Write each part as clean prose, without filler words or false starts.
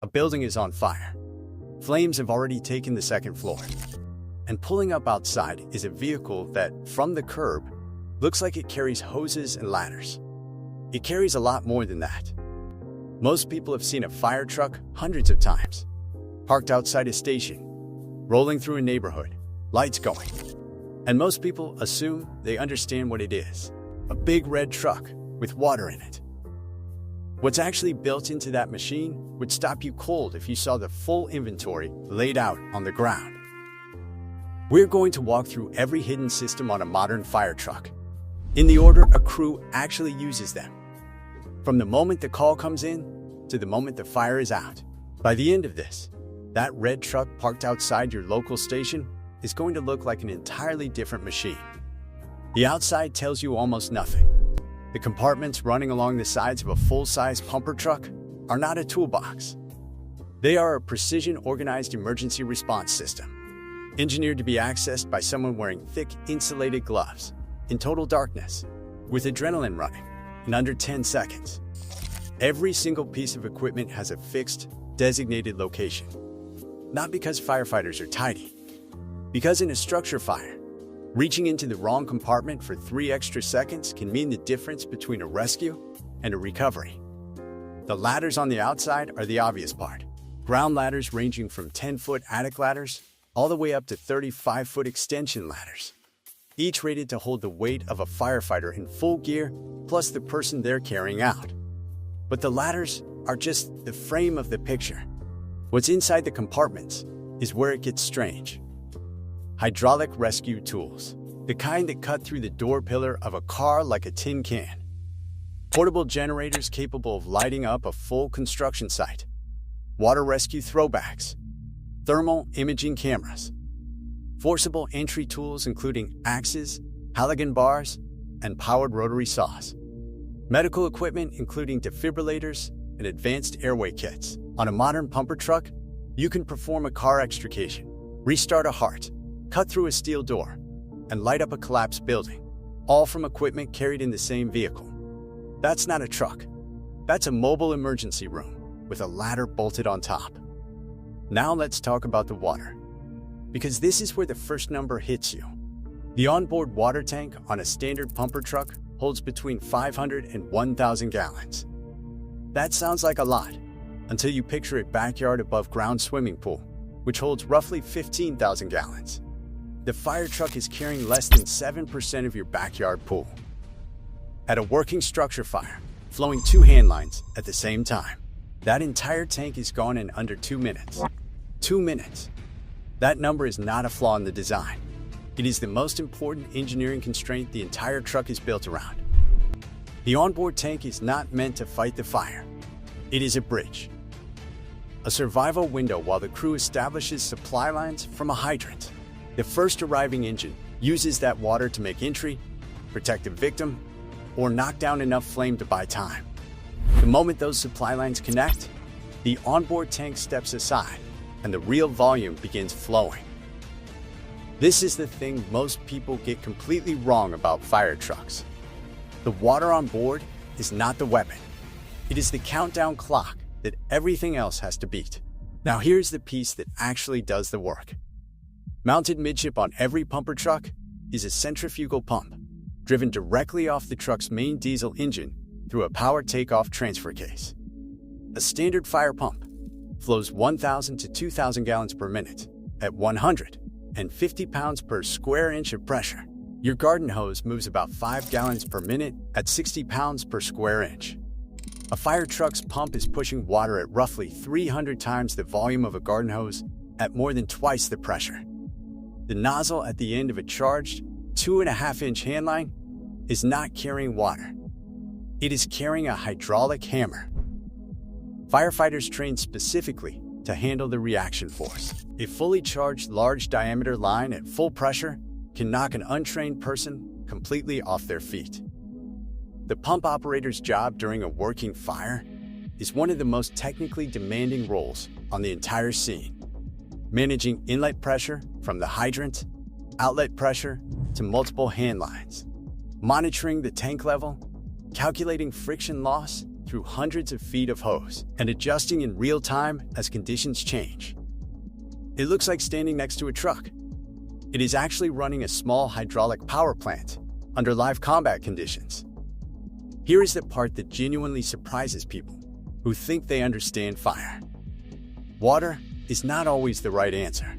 A building is on fire. Flames have already taken the second floor. And pulling up outside is a vehicle that, from the curb, looks like it carries hoses and ladders. It carries a lot more than that. Most people have seen a fire truck hundreds of times, parked outside a station, rolling through a neighborhood, lights going. And most people assume they understand what it is: a big red truck with water in it. What's actually built into that machine would stop you cold if you saw the full inventory laid out on the ground. We're going to walk through every hidden system on a modern fire truck, in the order a crew actually uses them, from the moment the call comes in to the moment the fire is out. By the end of this, that red truck parked outside your local station is going to look like an entirely different machine. The outside tells you almost nothing. The compartments running along the sides of a full-size pumper truck are not a toolbox. They are a precision-organized emergency response system, engineered to be accessed by someone wearing thick, insulated gloves, in total darkness, with adrenaline running, in under 10 seconds. Every single piece of equipment has a fixed, designated location. Not because firefighters are tidy, because in a structure fire, reaching into the wrong compartment for 3 extra seconds can mean the difference between a rescue and a recovery. The ladders on the outside are the obvious part. Ground ladders ranging from 10-foot attic ladders all the way up to 35-foot extension ladders, each rated to hold the weight of a firefighter in full gear plus the person they're carrying out. But the ladders are just the frame of the picture. What's inside the compartments is where it gets strange. Hydraulic rescue tools, the kind that cut through the door pillar of a car like a tin can. Portable generators capable of lighting up a full construction site. Water rescue throwbacks. Thermal imaging cameras. Forcible entry tools including axes, halogen bars, and powered rotary saws. Medical equipment including defibrillators and advanced airway kits. On a modern pumper truck, you can perform a car extrication, restart a heart, cut through a steel door, and light up a collapsed building, all from equipment carried in the same vehicle. That's not a truck. That's a mobile emergency room with a ladder bolted on top. Now let's talk about the water, because this is where the first number hits you. The onboard water tank on a standard pumper truck holds between 500 and 1,000 gallons. That sounds like a lot, until you picture a backyard above ground swimming pool, which holds roughly 15,000 gallons. The fire truck is carrying less than 7% of your backyard pool. At a working structure fire, flowing 2 hand lines at the same time, that entire tank is gone in under 2 minutes. 2 minutes. That number is not a flaw in the design. It is the most important engineering constraint the entire truck is built around. The onboard tank is not meant to fight the fire. It is a bridge. A survival window while the crew establishes supply lines from a hydrant. The first arriving engine uses that water to make entry, protect a victim, or knock down enough flame to buy time. The moment those supply lines connect, the onboard tank steps aside and the real volume begins flowing. This is the thing most people get completely wrong about fire trucks. The water on board is not the weapon. It is the countdown clock that everything else has to beat. Now here's the piece that actually does the work. Mounted midship on every pumper truck is a centrifugal pump, driven directly off the truck's main diesel engine through a power takeoff transfer case. A standard fire pump flows 1,000 to 2,000 gallons per minute at 150 pounds per square inch of pressure. Your garden hose moves about 5 gallons per minute at 60 pounds per square inch. A fire truck's pump is pushing water at roughly 300 times the volume of a garden hose at more than twice the pressure. The nozzle at the end of a charged 2.5-inch handline is not carrying water. It is carrying a hydraulic hammer. Firefighters trained specifically to handle the reaction force. A fully charged large diameter line at full pressure can knock an untrained person completely off their feet. The pump operator's job during a working fire is one of the most technically demanding roles on the entire scene. Managing inlet pressure from the hydrant, outlet pressure to multiple hand lines, monitoring the tank level, calculating friction loss, through hundreds of feet of hose and adjusting in real time as conditions change. It looks like standing next to a truck. It is actually running a small hydraulic power plant under live combat conditions. Here is the part that genuinely surprises people who think they understand fire. Water is not always the right answer.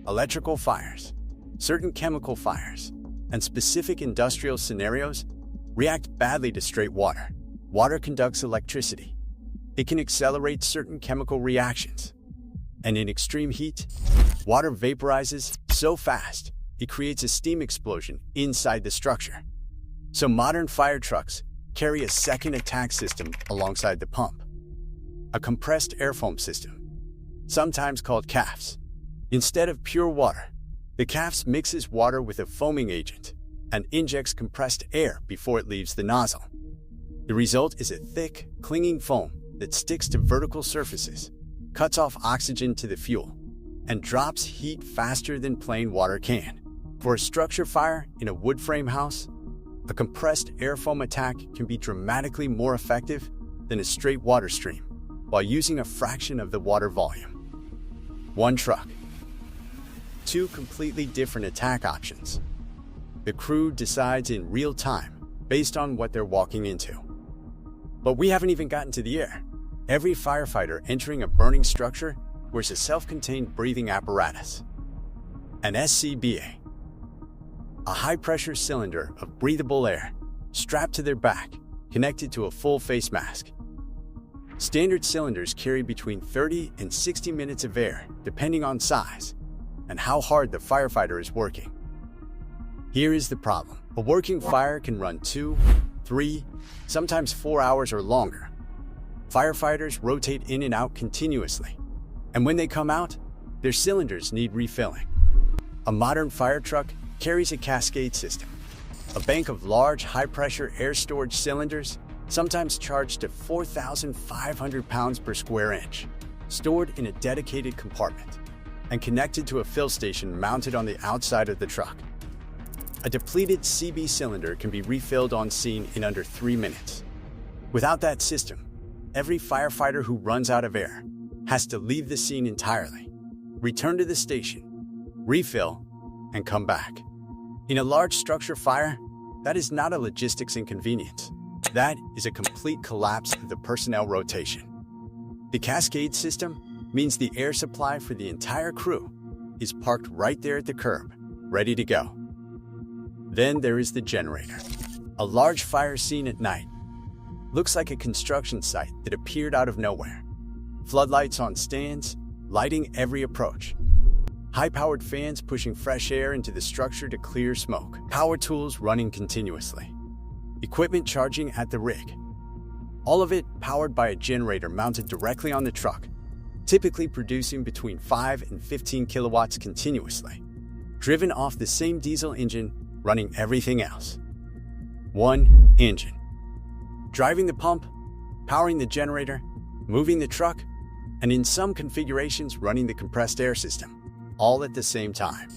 Electrical fires, certain chemical fires, and specific industrial scenarios react badly to straight water. Water conducts electricity. It can accelerate certain chemical reactions. And in extreme heat, water vaporizes so fast it creates a steam explosion inside the structure. So modern fire trucks carry a second attack system alongside the pump, a compressed air foam system, sometimes called CAFs. Instead of pure water, the CAFs mixes water with a foaming agent and injects compressed air before it leaves the nozzle. The result is a thick, clinging foam that sticks to vertical surfaces, cuts off oxygen to the fuel, and drops heat faster than plain water can. For a structure fire in a wood frame house, a compressed air foam attack can be dramatically more effective than a straight water stream while using a fraction of the water volume. One truck, two completely different attack options. The crew decides in real time based on what they're walking into. But we haven't even gotten to the air. Every firefighter entering a burning structure wears a self-contained breathing apparatus, an SCBA, a high-pressure cylinder of breathable air strapped to their back, connected to a full face mask. Standard cylinders carry between 30 and 60 minutes of air, depending on size and how hard the firefighter is working. Here is the problem. A working fire can run 2, 3, sometimes 4 hours or longer. Firefighters rotate in and out continuously, and when they come out, their cylinders need refilling. A modern fire truck carries a cascade system, a bank of large, high-pressure air storage cylinders, sometimes charged to 4,500 pounds per square inch, stored in a dedicated compartment and connected to a fill station mounted on the outside of the truck. A depleted CB cylinder can be refilled on scene in under 3 minutes. Without that system, every firefighter who runs out of air has to leave the scene entirely, return to the station, refill, and come back. In a large structure fire, that is not a logistics inconvenience. That is a complete collapse of the personnel rotation. The cascade system means the air supply for the entire crew is parked right there at the curb, ready to go. Then there is the generator. A large fire scene at night. Looks like a construction site that appeared out of nowhere. Floodlights on stands, lighting every approach. High-powered fans pushing fresh air into the structure to clear smoke. Power tools running continuously. Equipment charging at the rig. All of it powered by a generator mounted directly on the truck, typically producing between 5 and 15 kilowatts continuously, driven off the same diesel engine running everything else. One engine. Driving the pump, powering the generator, moving the truck, and in some configurations running the compressed air system, all at the same time.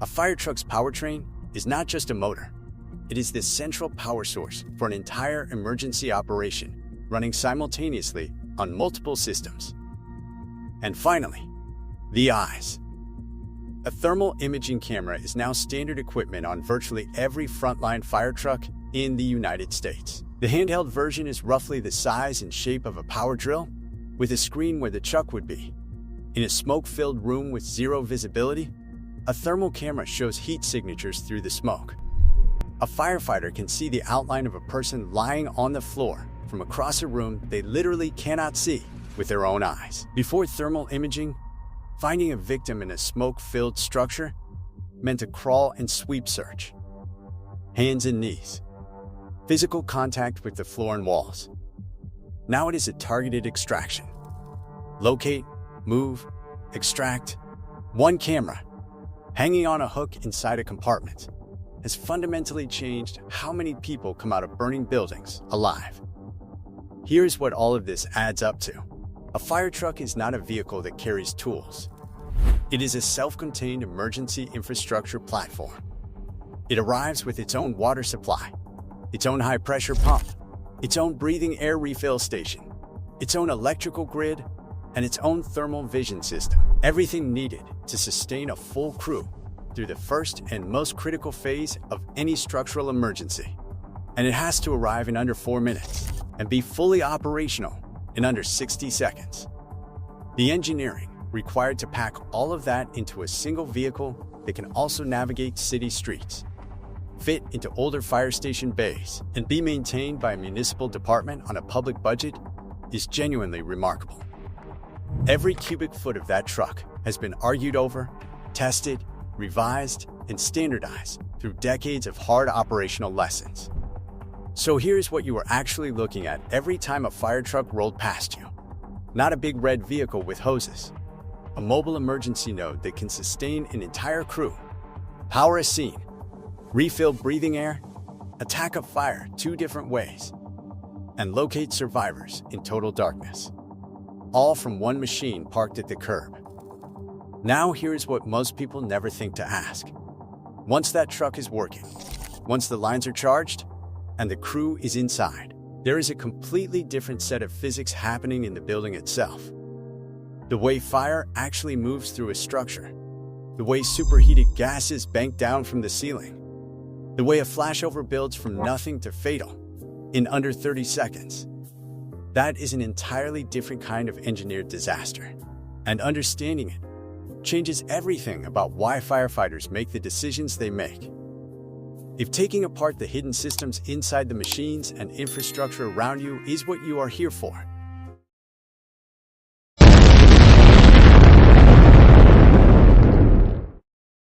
A fire truck's powertrain is not just a motor. It is the central power source for an entire emergency operation, running simultaneously on multiple systems. And finally, the eyes. A thermal imaging camera is now standard equipment on virtually every frontline fire truck in the United States. The handheld version is roughly the size and shape of a power drill, with a screen where the chuck would be. In a smoke-filled room with zero visibility, a thermal camera shows heat signatures through the smoke. A firefighter can see the outline of a person lying on the floor from across a room they literally cannot see with their own eyes. Before thermal imaging, finding a victim in a smoke-filled structure meant a crawl and sweep search. Hands and knees. Physical contact with the floor and walls. Now it is a targeted extraction. Locate, move, extract. One camera, hanging on a hook inside a compartment, has fundamentally changed how many people come out of burning buildings alive. Here's what all of this adds up to. A fire truck is not a vehicle that carries tools. It is a self-contained emergency infrastructure platform. It arrives with its own water supply, its own high-pressure pump, its own breathing air refill station, its own electrical grid, and its own thermal vision system. Everything needed to sustain a full crew through the first and most critical phase of any structural emergency. And it has to arrive in under 4 minutes and be fully operational in under 60 seconds. The engineering required to pack all of that into a single vehicle that can also navigate city streets, fit into older fire station bays, and be maintained by a municipal department on a public budget is genuinely remarkable. Every cubic foot of that truck has been argued over, tested, revised, and standardized through decades of hard operational lessons. So here's what you were actually looking at every time a fire truck rolled past you. Not a big red vehicle with hoses. A mobile emergency node that can sustain an entire crew, power a scene, refill breathing air, attack a fire 2 different ways, and locate survivors in total darkness. All from one machine parked at the curb. Now here's what most people never think to ask. Once that truck is working, once the lines are charged, and the crew is inside, there is a completely different set of physics happening in the building itself. The way fire actually moves through a structure, the way superheated gases bank down from the ceiling, the way a flashover builds from nothing to fatal in under 30 seconds. That is an entirely different kind of engineered disaster, and understanding it changes everything about why firefighters make the decisions they make. If taking apart the hidden systems inside the machines and infrastructure around you is what you are here for,